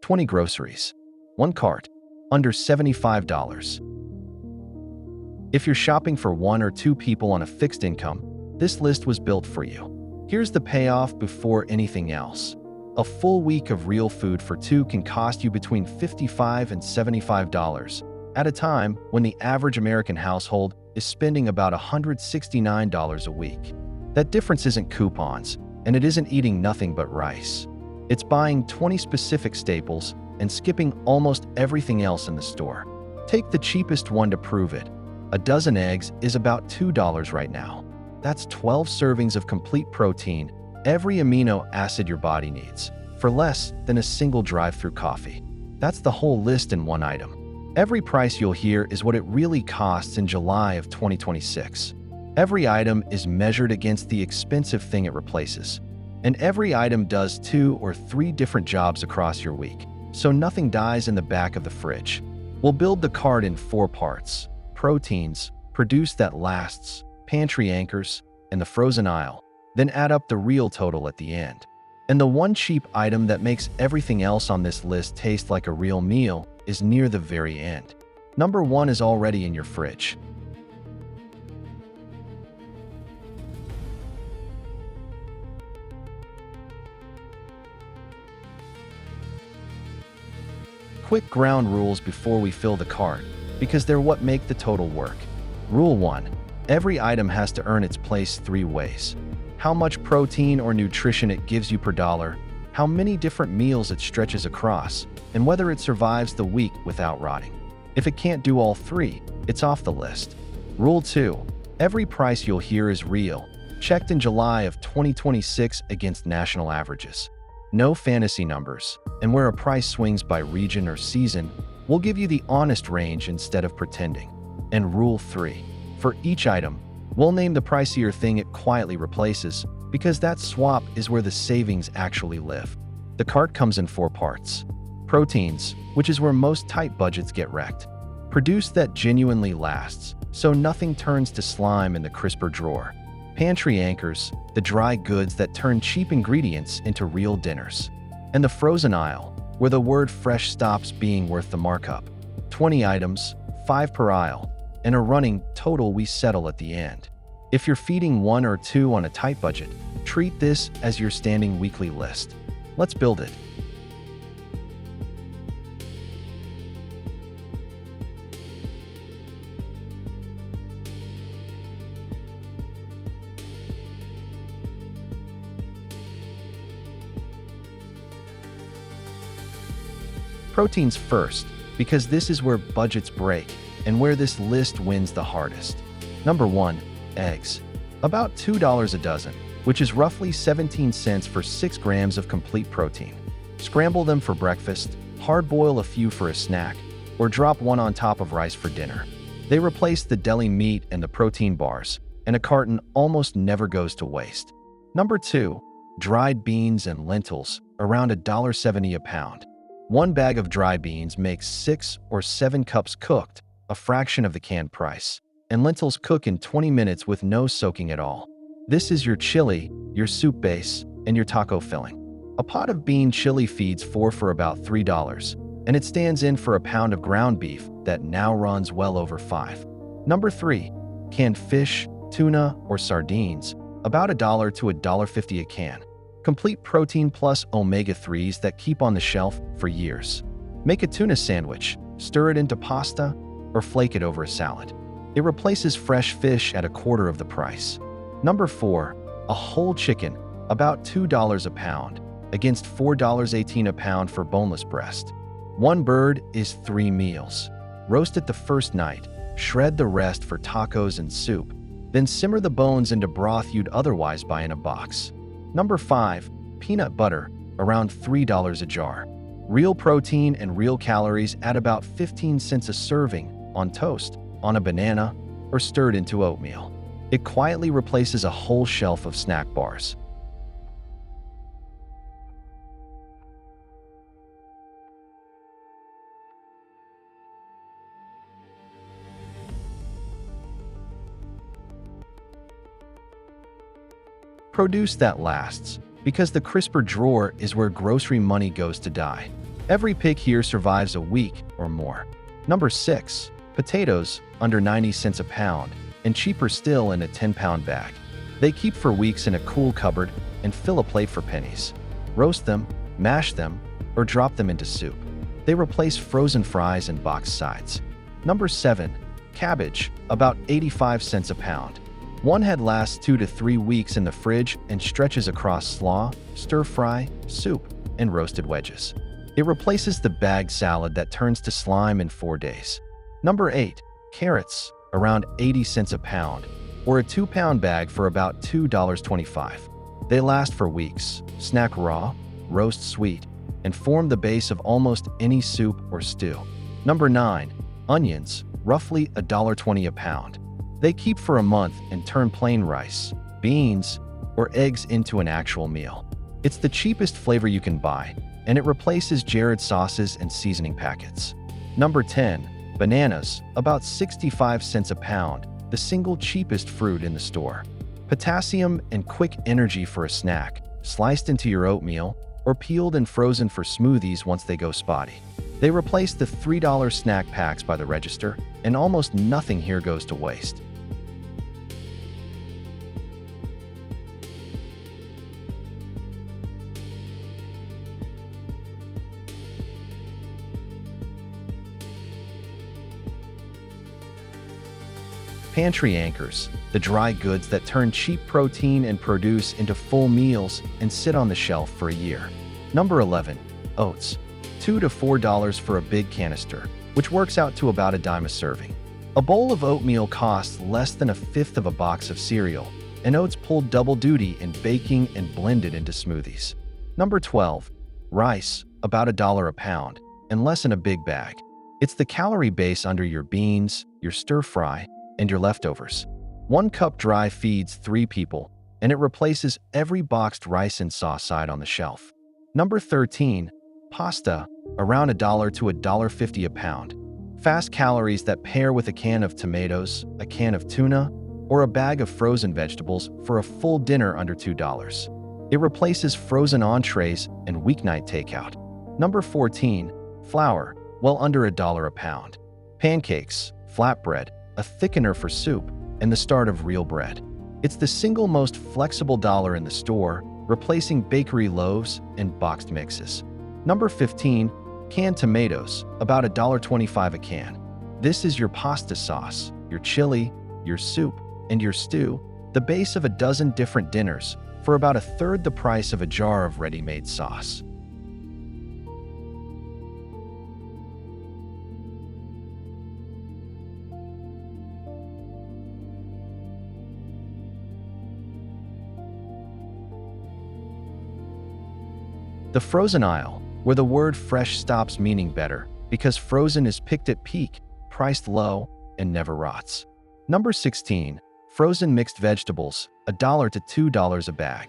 20 groceries. 1 cart. Under $75. If you're shopping for 1 or 2 people on a fixed income, this list was built for you. Here's the payoff before anything else. A full week of real food for 2 can cost you between $55 and $75 at a time when the average American household is spending about $169 a week. That difference isn't coupons, and it isn't eating nothing but rice. It's buying 20 specific staples and skipping almost everything else in the store. Take the cheapest one to prove it. A dozen eggs is about $2 right now. That's 12 servings of complete protein, every amino acid your body needs, for less than a single drive-through coffee. That's the whole list in one item. Every price you'll hear is what it really costs in July of 2026. Every item is measured against the expensive thing it replaces. And every item does 2 or 3 different jobs across your week, so nothing dies in the back of the fridge. We'll build the cart in 4 parts: proteins, produce that lasts, pantry anchors, and the frozen aisle. Then add up the real total at the end. And the one cheap item that makes everything else on this list taste like a real meal is near the very end. Number 1 is already in your fridge. Quick ground rules before we fill the cart, because they're what make the total work. Rule 1. Every item has to earn its place 3 ways. How much protein or nutrition it gives you per dollar, how many different meals it stretches across, and whether it survives the week without rotting. If it can't do all 3, it's off the list. Rule 2. Every price you'll hear is real, checked in July of 2026 against national averages. No fantasy numbers, and where a price swings by region or season, we'll give you the honest range instead of pretending. And Rule 3. For each item, we'll name the pricier thing it quietly replaces, because that swap is where the savings actually live. The cart comes in 4 parts. Proteins, which is where most tight budgets get wrecked. Produce that genuinely lasts, so nothing turns to slime in the crisper drawer. Pantry anchors, the dry goods that turn cheap ingredients into real dinners. And the frozen aisle, where the word fresh stops being worth the markup. 20 items, 5 per aisle, and a running total we settle at the end. If you're feeding 1 or 2 on a tight budget, treat this as your standing weekly list. Let's build it. Proteins first, because this is where budgets break and where this list wins the hardest. Number 1, eggs. About $2 a dozen, which is roughly 17 cents for 6 grams of complete protein. Scramble them for breakfast, hard-boil a few for a snack, or drop one on top of rice for dinner. They replace the deli meat and the protein bars, and a carton almost never goes to waste. Number 2, dried beans and lentils, around $1.70 a pound. 1 bag of dry beans makes 6 or 7 cups cooked, a fraction of the canned price. And lentils cook in 20 minutes with no soaking at all. This is your chili, your soup base, and your taco filling. A pot of bean chili feeds 4 for about $3, and it stands in for a pound of ground beef that now runs well over $5. Number 3, canned fish, tuna, or sardines, about $1 to $1.50 a can. Complete protein plus omega-3s that keep on the shelf for years. Make a tuna sandwich, stir it into pasta, or flake it over a salad. It replaces fresh fish at $1/4 of the price. Number 4, a whole chicken, about $2 a pound, against $4.18 a pound for boneless breast. 1 bird is 3 meals. Roast it the first night, shred the rest for tacos and soup, then simmer the bones into broth you'd otherwise buy in a box. Number 5, peanut butter, around $3 a jar. Real protein and real calories at about 15 cents a serving, on toast, on a banana, or stirred into oatmeal. It quietly replaces a whole shelf of snack bars. Produce that lasts, because the crisper drawer is where grocery money goes to die. Every pig here survives a week or more. Number 6. Potatoes, under 90 cents a pound, and cheaper still in a 10-pound bag. They keep for weeks in a cool cupboard and fill a plate for pennies. Roast them, mash them, or drop them into soup. They replace frozen fries and boxed sides. Number 7. Cabbage, about 85 cents a pound. One head lasts 2 to 3 weeks in the fridge and stretches across slaw, stir-fry, soup, and roasted wedges. It replaces the bagged salad that turns to slime in 4 days. Number 8. Carrots, around 80 cents a pound, or a 2-pound bag for about $2.25. They last for weeks, snack raw, roast sweet, and form the base of almost any soup or stew. Number 9. Onions, roughly $1.20 a pound. They keep for a month and turn plain rice, beans, or eggs into an actual meal. It's the cheapest flavor you can buy, and it replaces Jared sauces and seasoning packets. Number 10. Bananas, about 65 cents a pound, the single cheapest fruit in the store. Potassium and quick energy for a snack, sliced into your oatmeal, or peeled and frozen for smoothies once they go spotty. They replace the $3 snack packs by the register, and almost nothing here goes to waste. Pantry anchors, the dry goods that turn cheap protein and produce into full meals and sit on the shelf for a year. Number 11. Oats, $2 to $4 for a big canister, which works out to about a dime a serving. A bowl of oatmeal costs less than a fifth of a box of cereal, and oats pull double duty in baking and blended into smoothies. Number 12. Rice, about $1 a pound, and less in a big bag. It's the calorie base under your beans, your stir-fry, and your leftovers. 1 cup dry feeds 3 people, and it replaces every boxed rice and sauce side on the shelf. Number 13. Pasta, around $1 to $1.50 a pound. Fast calories that pair with a can of tomatoes, a can of tuna, or a bag of frozen vegetables for a full dinner under $2. It replaces frozen entrees and weeknight takeout. Number 14. Flour, well under $1 a pound. Pancakes, flatbread, a thickener for soup, and the start of real bread. It's the single most flexible dollar in the store, replacing bakery loaves and boxed mixes. Number 15. Canned tomatoes, about $1.25 a can. This is your pasta sauce, your chili, your soup, and your stew, the base of a dozen different dinners, for about a third the price of a jar of ready-made sauce. The frozen aisle, where the word fresh stops meaning better, because frozen is picked at peak, priced low, and never rots. Number 16. Frozen mixed vegetables, $1 to $2 a bag.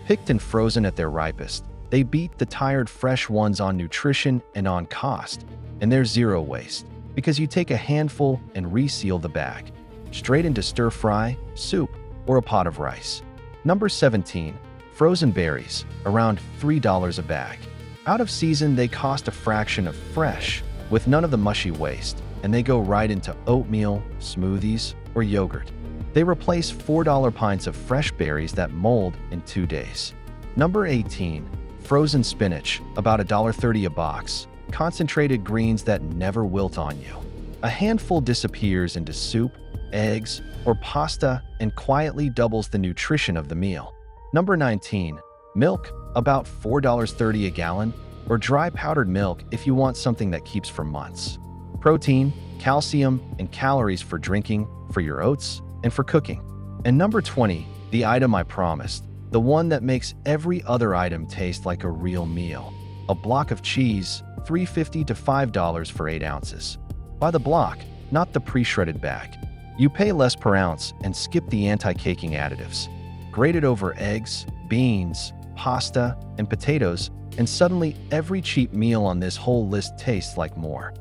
Picked and frozen at their ripest, they beat the tired fresh ones on nutrition and on cost, and there's zero waste, because you take a handful and reseal the bag, straight into stir-fry, soup, or a pot of rice. Number 17. Frozen berries, around $3 a bag. Out of season, they cost a fraction of fresh, with none of the mushy waste, and they go right into oatmeal, smoothies, or yogurt. They replace $4 pints of fresh berries that mold in 2 days. Number 18. Frozen spinach, about $1.30 a box. Concentrated greens that never wilt on you. A handful disappears into soup, eggs, or pasta and quietly doubles the nutrition of the meal. Number 19. Milk, about $4.30 a gallon, or dry powdered milk if you want something that keeps for months. Protein, calcium, and calories for drinking, for your oats, and for cooking. And number 20, the item I promised, the one that makes every other item taste like a real meal. A block of cheese, $3.50 to $5 for 8 ounces. By the block, not the pre-shredded bag. You pay less per ounce and skip the anti-caking additives. Grate it over eggs, beans, pasta, and potatoes, and suddenly every cheap meal on this whole list tastes like more.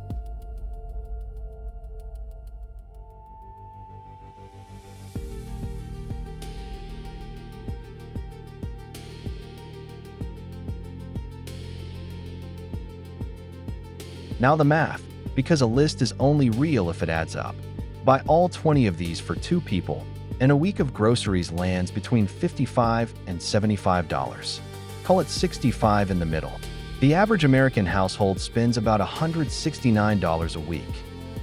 Now the math, because a list is only real if it adds up. Buy all 20 of these for 2 people, and a week of groceries lands between $55 and $75. Call it $65 in the middle. The average American household spends about $169 a week.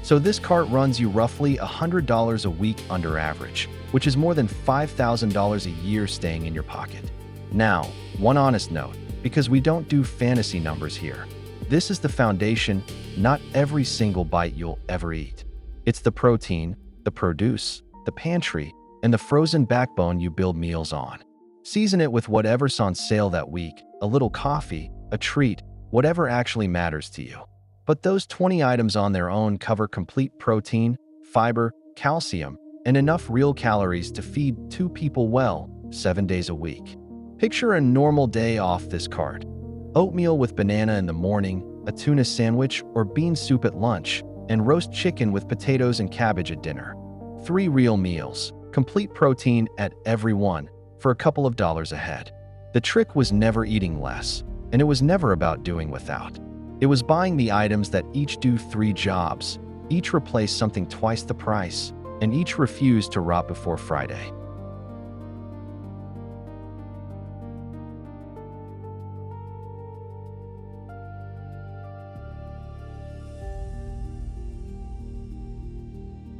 So this cart runs you roughly $100 a week under average, which is more than $5,000 a year staying in your pocket. Now, one honest note, because we don't do fantasy numbers here. This is the foundation, not every single bite you'll ever eat. It's the protein, the produce, the pantry, and the frozen backbone you build meals on. Season it with whatever's on sale that week, a little coffee, a treat, whatever actually matters to you. But those 20 items on their own cover complete protein, fiber, calcium, and enough real calories to feed 2 people well, 7 days a week. Picture a normal day off this cart. Oatmeal with banana in the morning, a tuna sandwich or bean soup at lunch, and roast chicken with potatoes and cabbage at dinner. 3 real meals, complete protein at every one, for a couple of dollars a head. The trick was never eating less, and it was never about doing without. It was buying the items that each do 3 jobs, each replace something twice the price, and each refuse to rot before Friday.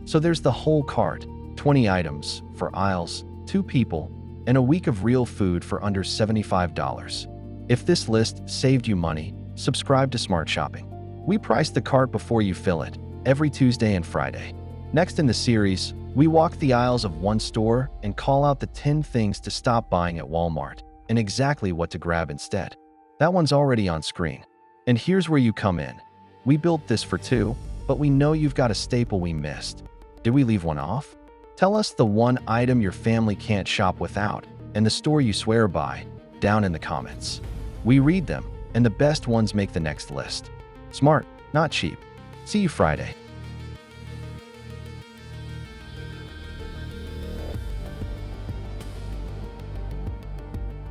So there's the whole cart, 20 items, for aisles, 2 people, and a week of real food for under $75. If this list saved you money, subscribe to Smart Shopping. We price the cart before you fill it, every Tuesday and Friday. Next in the series, we walk the aisles of one store and call out the 10 things to stop buying at Walmart and exactly what to grab instead. That one's already on screen. And here's where you come in. We built this for 2, but we know you've got a staple we missed. Did we leave one off? Tell us the one item your family can't shop without and the store you swear by down in the comments. We read them, and the best ones make the next list. Smart, not cheap. See you Friday.